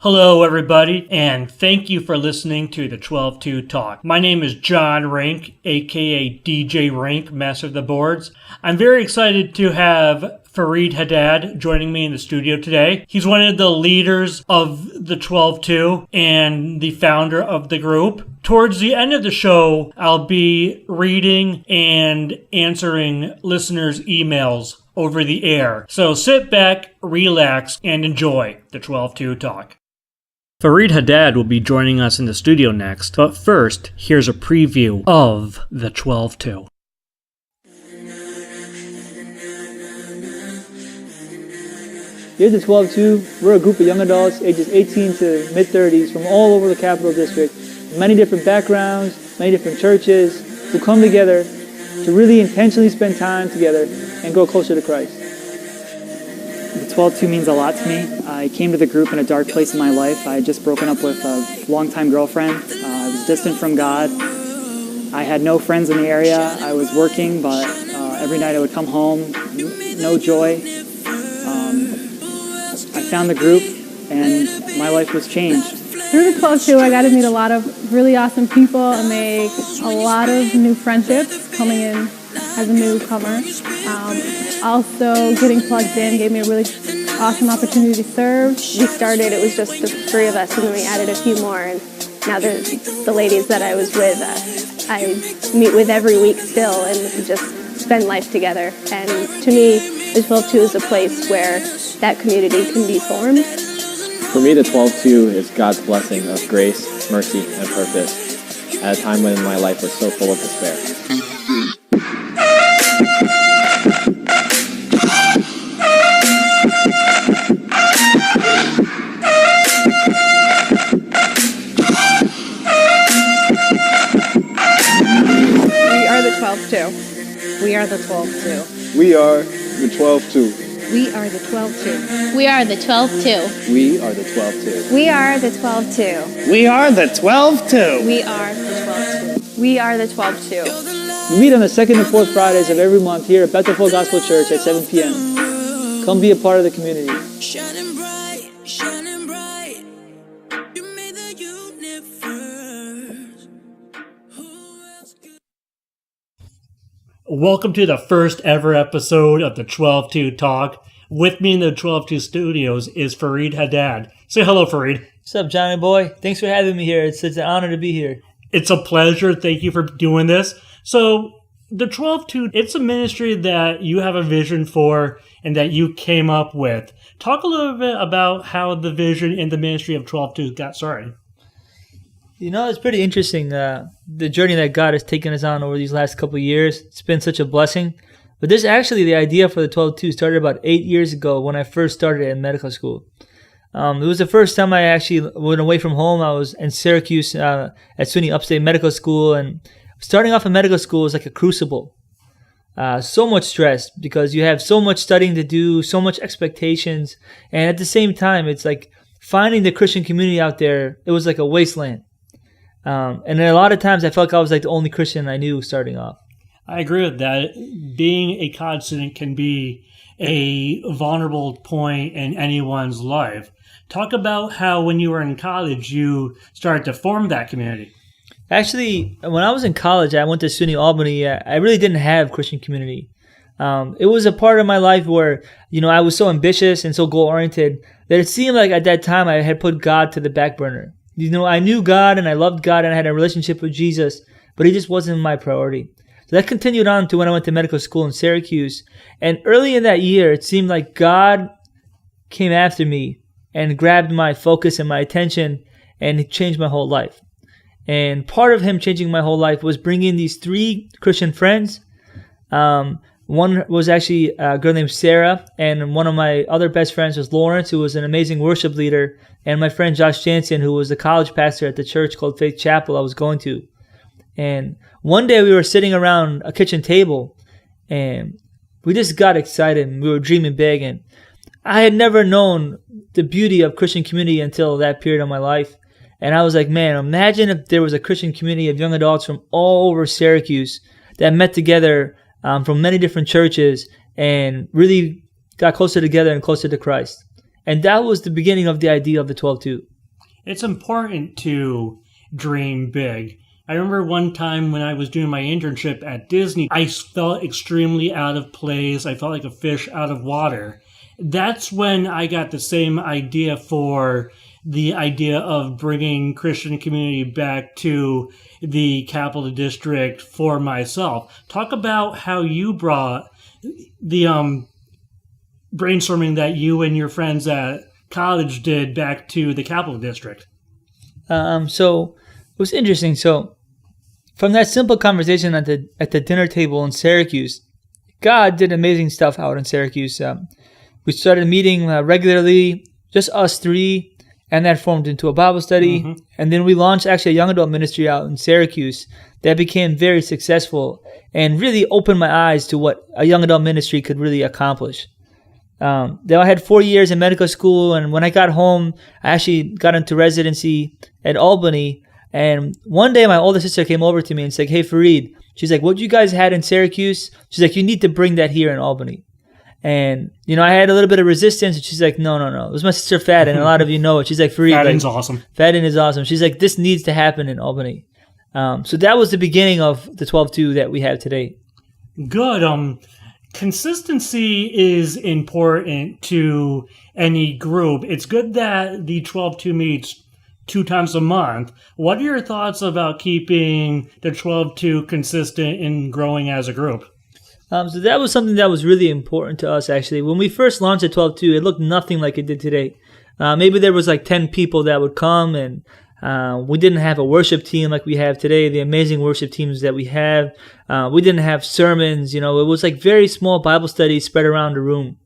Hello, everybody, and thank you for listening to the 12-2 Talk. My name is John Rink, aka DJ Rink, Master of the Boards. I'm very excited to have Haddad joining me in the studio today. He's one of the leaders of the 12-2 and the founder of the group. Towards the end of the show, I'll be reading and answering listeners' emails over the air. So sit back, relax, and enjoy the 12-2 Talk. Haddad will be joining us in the studio next, but first, here's a preview of the 12-2. Here's the 12-2. We're a group of young adults, ages 18 to mid-30s, from all over the Capital District, many different backgrounds, many different churches, who come together to really intentionally spend time together and grow closer to Christ. The 12-2 means a lot to me. I came to the group in a dark place in my life. I had just broken up with a longtime girlfriend. I was distant from God. I had no friends in the area. I was working, but every night I would come home, no joy. I found the group, and my life was changed. Through the 12-2, I got to meet a lot of really awesome people and make a lot of new friendships coming in as a newcomer. Also, getting plugged in gave me a really awesome opportunity to serve. We started, it was just the three of us, and then we added a few more, and now the ladies that I was with, I meet with every week still, and we just spend life together. And to me, the 12-2 is a place where that community can be formed. For me, the 12-2 is God's blessing of grace, mercy, and purpose at a time when my life was so full of despair. We are the 12-2. We are the 12-2. We are the 12-2. We are the 12-2. We are the 12-2. We are the 12-2. We are the 12-2. We are the 12-2. We are the 12-2. We meet on the second and fourth Fridays of every month here at Bethel Gospel Church at 7 p.m. Come be a part of the community. Shining bright, shining bright. You made the universe. Welcome to the first ever episode of the 12-2 Talk. With me in the 12-2 studios is Haddad. Say hello, Fareed. What's up, Johnny boy? Thanks for having me here. It's an honor to be here. It's a pleasure. Thank you for doing this. So, the 12-2, it's a ministry that you have a vision for and that you came up with. Talk a little bit about how the vision in the ministry of 12-2 got started. You know, it's pretty interesting, the journey that God has taken us on over these last couple of years. It's been such a blessing. But this actually, the idea for the 12-2 started about 8 years ago when I first started in medical school. It was the first time I actually went away from home. I was in Syracuse at SUNY Upstate Medical School, and starting off in medical school is like a crucible. So much stress because you have so much studying to do, so much expectations, and at the same time, it's like finding the Christian community out there, it was like a wasteland. And a lot of times I felt like I was like the only Christian I knew starting off. I agree with that. Being a constant can be a vulnerable point in anyone's life. Talk about how when you were in college, you started to form that community. Actually, when I was in college, I went to SUNY Albany. I really didn't have Christian community. It was a part of my life where, I was so ambitious and so goal-oriented that it seemed like at that time I had put God to the back burner. I knew God and I loved God and I had a relationship with Jesus, but he just wasn't my priority. So that continued on to when I went to medical school in Syracuse. And early in that year, it seemed like God came after me and grabbed my focus and my attention, and it changed my whole life. And part of him changing my whole life was bringing these 3 Christian friends. One was actually a girl named Sarah, and one of my other best friends was Lawrence, who was an amazing worship leader, and my friend Josh Jansen, who was the college pastor at the church called Faith Chapel I was going to. And one day we were sitting around a kitchen table, and we just got excited, and we were dreaming big, and I had never known the beauty of Christian community until that period of my life. And I was like, man, imagine if there was a Christian community of young adults from all over Syracuse that met together from many different churches and really got closer together and closer to Christ. And that was the beginning of the idea of the 12-2. It's important to dream big. I remember one time when I was doing my internship at Disney, I felt extremely out of place. I felt like a fish out of water. That's when I got the same idea for the idea of bringing Christian community back to the Capital District for myself. Talk about how you brought the brainstorming that you and your friends at college did back to the Capital District. So it was interesting. So from that simple conversation at the dinner table in Syracuse, God did amazing stuff out in Syracuse. We started meeting regularly, just us three, and that formed into a Bible study. Mm-hmm. And then we launched actually a young adult ministry out in Syracuse that became very successful and really opened my eyes to what a young adult ministry could really accomplish. Then I had 4 years in medical school, and when I got home, I actually got into residency at Albany. And one day my older sister came over to me and said, "Hey, Fareed," she's like, "what you guys had in Syracuse?" She's like, "You need to bring that here in Albany." And, I had a little bit of resistance, and she's like, no. It was my sister Fadden, and a lot of you know it. She's like, "Fareed, Fadden's awesome. Fadden is awesome." She's like, "This needs to happen in Albany." So that was the beginning of the 12-2 that we have today. Good. Consistency is important to any group. It's good that the 12-2 meets 2 times a month. What are your thoughts about keeping the 12-2 consistent and growing as a group? So that was something that was really important to us, actually. When we first launched the 12-2, it looked nothing like it did today. Maybe there was like 10 people that would come, and we didn't have a worship team like we have today, the amazing worship teams that we have. We didn't have sermons. It was like very small Bible studies spread around the room.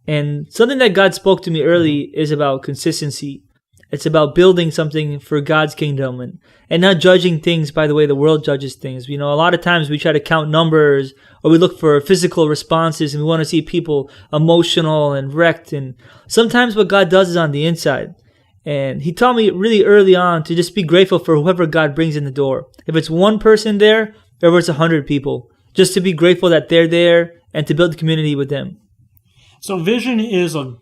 And something that God spoke to me early is about consistency. It's about building something for God's kingdom and not judging things by the way the world judges things. A lot of times we try to count numbers, or we look for physical responses, and we want to see people emotional and wrecked. And sometimes what God does is on the inside. And he taught me really early on to just be grateful for whoever God brings in the door. If it's one person there, or if it's 100 people, just to be grateful that they're there and to build community with them. So vision is a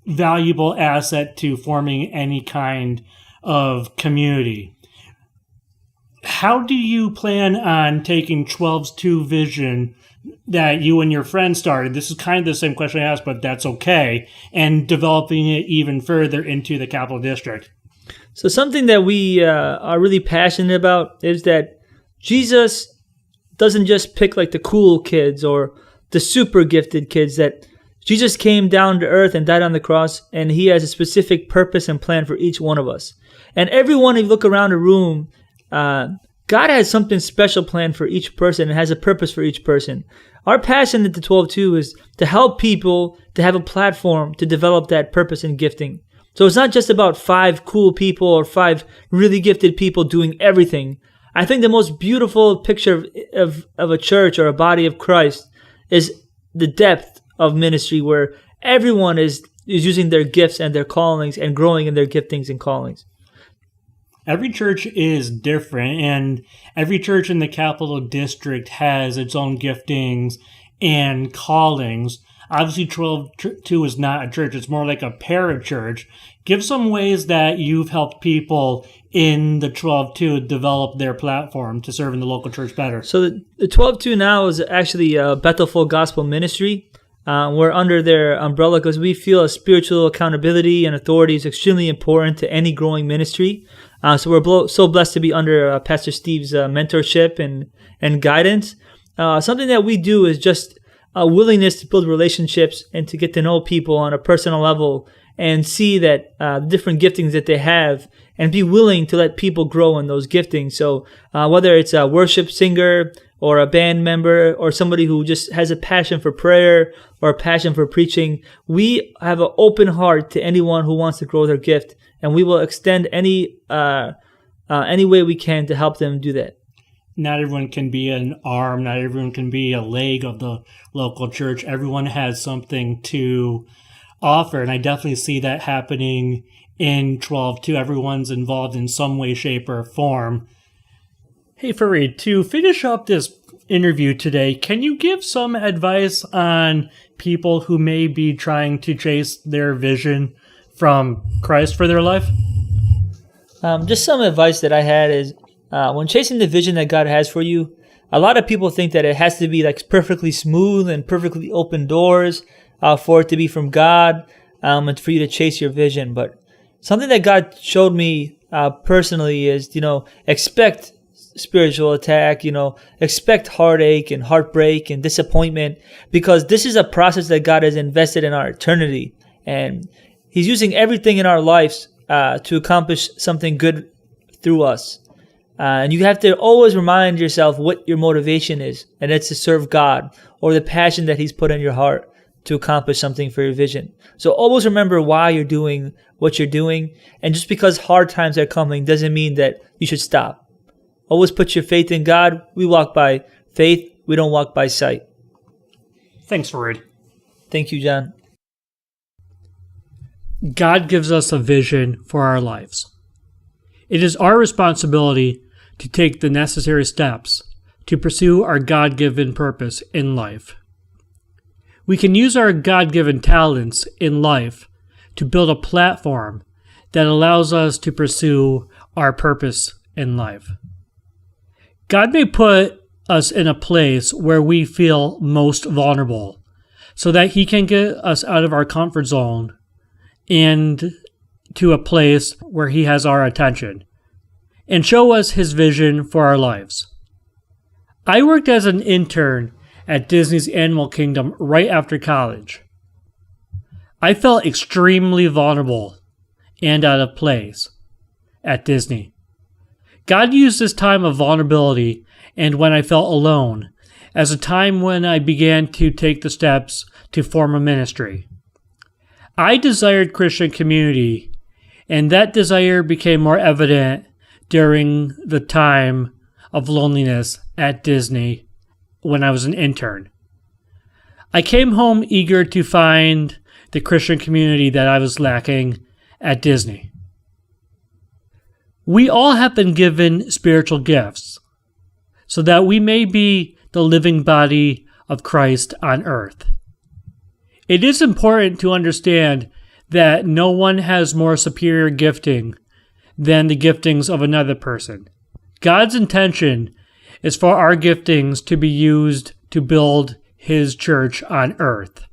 valuable asset to forming any kind of community. How do you plan on taking 12-2 vision that you and your friends started? This is kind of the same question I asked, but that's okay. And developing it even further into the Capital District. So something that we are really passionate about is that Jesus doesn't just pick like the cool kids or the super gifted kids. That Jesus came down to earth and died on the cross, and he has a specific purpose and plan for each one of us. And everyone, if you look around the room, God has something special planned for each person and has a purpose for each person. Our passion at the 12-2 is to help people to have a platform to develop that purpose and gifting. So it's not just about 5 cool people or 5 really gifted people doing everything. I think the most beautiful picture of a church or a body of Christ is the depth of ministry, where everyone is using their gifts and their callings and growing in their giftings and callings. Every church is different, and every church in the Capital District has its own giftings and callings. Obviously, 12-2 is not a church. It's more like a parachurch. Give some ways that you've helped people in the 12-2 develop their platform to serve in the local church better. So the 12-2 now is actually a Bethel Full Gospel Ministry. We're under their umbrella because we feel a spiritual accountability and authority is extremely important to any growing ministry. So we're so blessed to be under Pastor Steve's mentorship and guidance. Something that we do is just a willingness to build relationships and to get to know people on a personal level and see that the different giftings that they have and be willing to let people grow in those giftings. So whether it's a worship singer or a band member or somebody who just has a passion for prayer or a passion for preaching, we have an open heart to anyone who wants to grow their gift, and we will extend any way we can to help them do that. Not everyone can be an arm. Not everyone can be a leg of the local church. Everyone has something to offer, and I definitely see that happening in 12-2. Everyone's involved in some way, shape, or form. Hey, Fareed, to finish up this interview today, can you give some advice on people who may be trying to chase their vision from Christ for their life? Just some advice that I had is when chasing the vision that God has for you, a lot of people think that it has to be like perfectly smooth and perfectly open doors for it to be from God and for you to chase your vision. But something that God showed me personally is, expect spiritual attack, expect heartache and heartbreak and disappointment, because this is a process that God has invested in our eternity. And He's using everything in our lives to accomplish something good through us. And you have to always remind yourself what your motivation is, and it's to serve God or the passion that He's put in your heart to accomplish something for your vision. So always remember why you're doing what you're doing. And just because hard times are coming doesn't mean that you should stop. Always put your faith in God. We walk by faith. We don't walk by sight. Thanks, Fareed. Thank you, John. God gives us a vision for our lives. It is our responsibility to take the necessary steps to pursue our God-given purpose in life. We can use our God-given talents in life to build a platform that allows us to pursue our purpose in life. God may put us in a place where we feel most vulnerable so that He can get us out of our comfort zone and to a place where He has our attention and show us His vision for our lives. I worked as an intern at Disney's Animal Kingdom right after college. I felt extremely vulnerable and out of place at Disney. God used this time of vulnerability and when I felt alone as a time when I began to take the steps to form a ministry. I desired Christian community, and that desire became more evident during the time of loneliness at Disney when I was an intern. I came home eager to find the Christian community that I was lacking at Disney. We all have been given spiritual gifts so that we may be the living body of Christ on earth. It is important to understand that no one has more superior gifting than the giftings of another person. God's intention is for our giftings to be used to build His church on earth.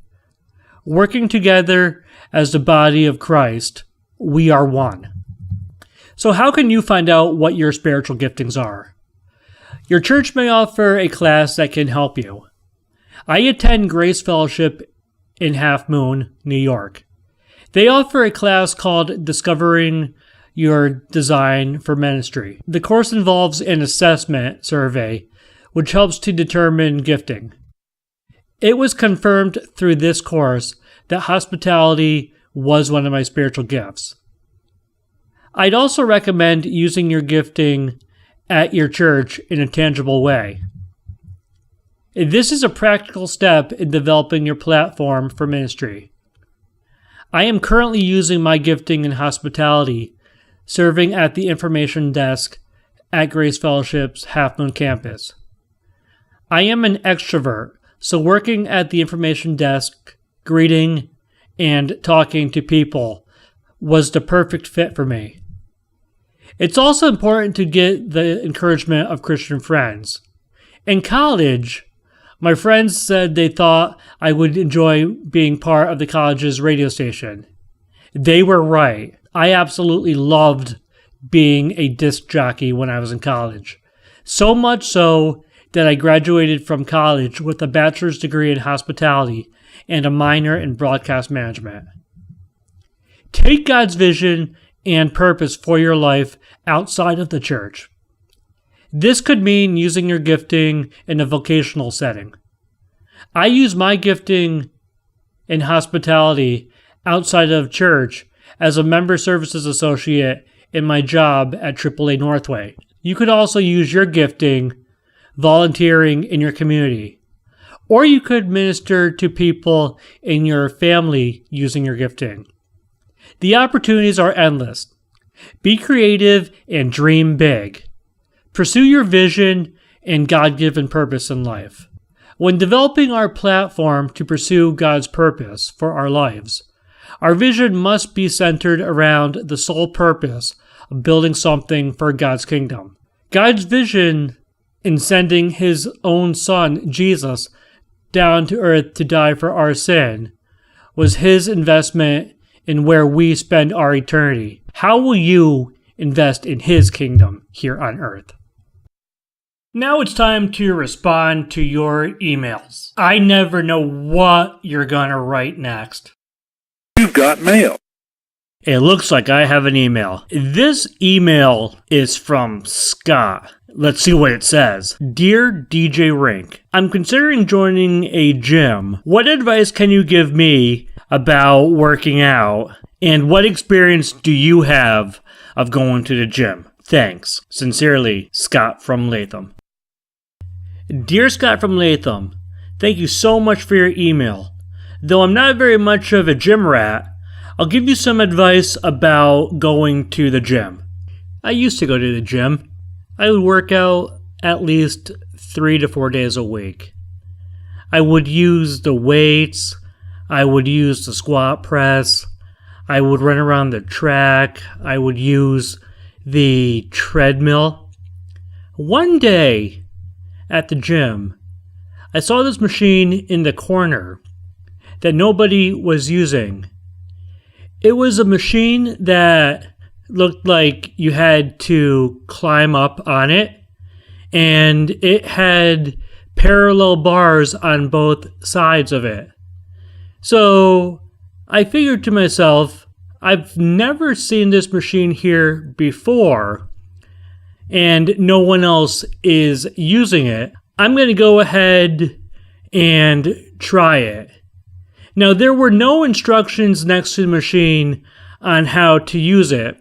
Working together as the body of Christ, we are one. So how can you find out what your spiritual giftings are? Your church may offer a class that can help you. I attend Grace Fellowship in Half Moon, New York. They offer a class called Discovering Your Design for Ministry. The course involves an assessment survey, which helps to determine gifting. It was confirmed through this course that hospitality was one of my spiritual gifts. I'd also recommend using your gifting at your church in a tangible way. This is a practical step in developing your platform for ministry. I am currently using my gifting in hospitality, serving at the information desk at Grace Fellowship's Half Moon campus. I am an extrovert, so working at the information desk, greeting, and talking to people was the perfect fit for me. It's also important to get the encouragement of Christian friends. In college, my friends said they thought I would enjoy being part of the college's radio station. They were right. I absolutely loved being a disc jockey when I was in college. So much so that I graduated from college with a bachelor's degree in hospitality and a minor in broadcast management. Take God's vision and purpose for your life outside of the church. This could mean using your gifting in a vocational setting. I use my gifting in hospitality outside of church as a member services associate in my job at AAA Northway. You could also use your gifting volunteering in your community, or you could minister to people in your family using your gifting. The opportunities are endless. Be creative and dream big. Pursue your vision and God-given purpose in life. When developing our platform to pursue God's purpose for our lives, Our vision must be centered around the sole purpose of building something for God's kingdom. God's vision in sending his own son, Jesus, down to earth to die for our sin was his investment in where we spend our eternity. How will you invest in his kingdom here on earth? Now it's time to respond to your emails. I never know what you're gonna write next. You've got mail. It looks like I have an email. This email is from Scott. Let's see what it says. Dear DJ Rink, I'm considering joining a gym. What advice can you give me about working out? And what experience do you have of going to the gym? Thanks. Sincerely, Scott from Latham. Dear Scott from Latham, thank you so much for your email. Though I'm not very much of a gym rat, I'll give you some advice about going to the gym. I used to go to the gym. I would work out at least 3 to 4 days a week. I would use the weights. I would use the squat press. I would run around the track. I would use the treadmill. One day at the gym, I saw this machine in the corner that nobody was using. It was a machine that looked like you had to climb up on it, and it had parallel bars on both sides of it. So I figured to myself, I've never seen this machine here before, and no one else is using it. I'm going to go ahead and try it. Now, there were no instructions next to the machine on how to use it,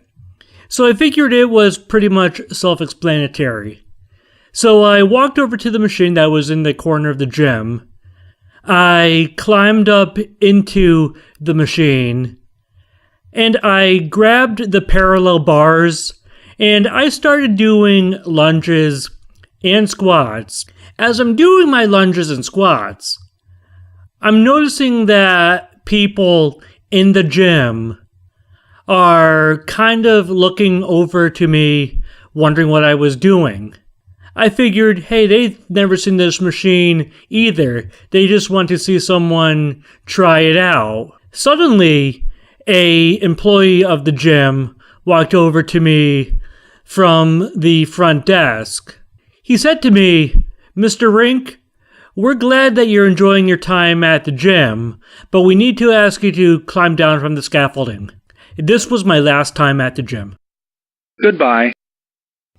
so I figured it was pretty much self-explanatory. So I walked over to the machine that was in the corner of the gym. I climbed up into the machine, and I grabbed the parallel bars, and I started doing lunges and squats. As I'm doing my lunges and squats, I'm noticing that people in the gym are kind of looking over to me, wondering what I was doing. I figured, hey, they've never seen this machine either. They just want to see someone try it out. Suddenly, an employee of the gym walked over to me from the front desk. He said to me, Mr. Rink, we're glad that you're enjoying your time at the gym, but we need to ask you to climb down from the scaffolding. This was my last time at the gym. Goodbye.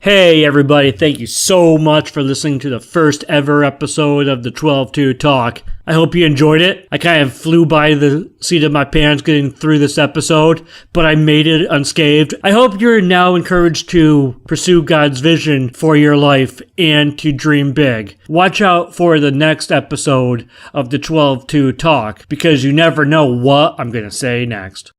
Hey everybody, thank you so much for listening to the first ever episode of the 12-2 Talk. I hope you enjoyed it. I kind of flew by the seat of my pants getting through this episode, but I made it unscathed. I hope you're now encouraged to pursue God's vision for your life and to dream big. Watch out for the next episode of the 12-2 Talk, because you never know what I'm going to say next.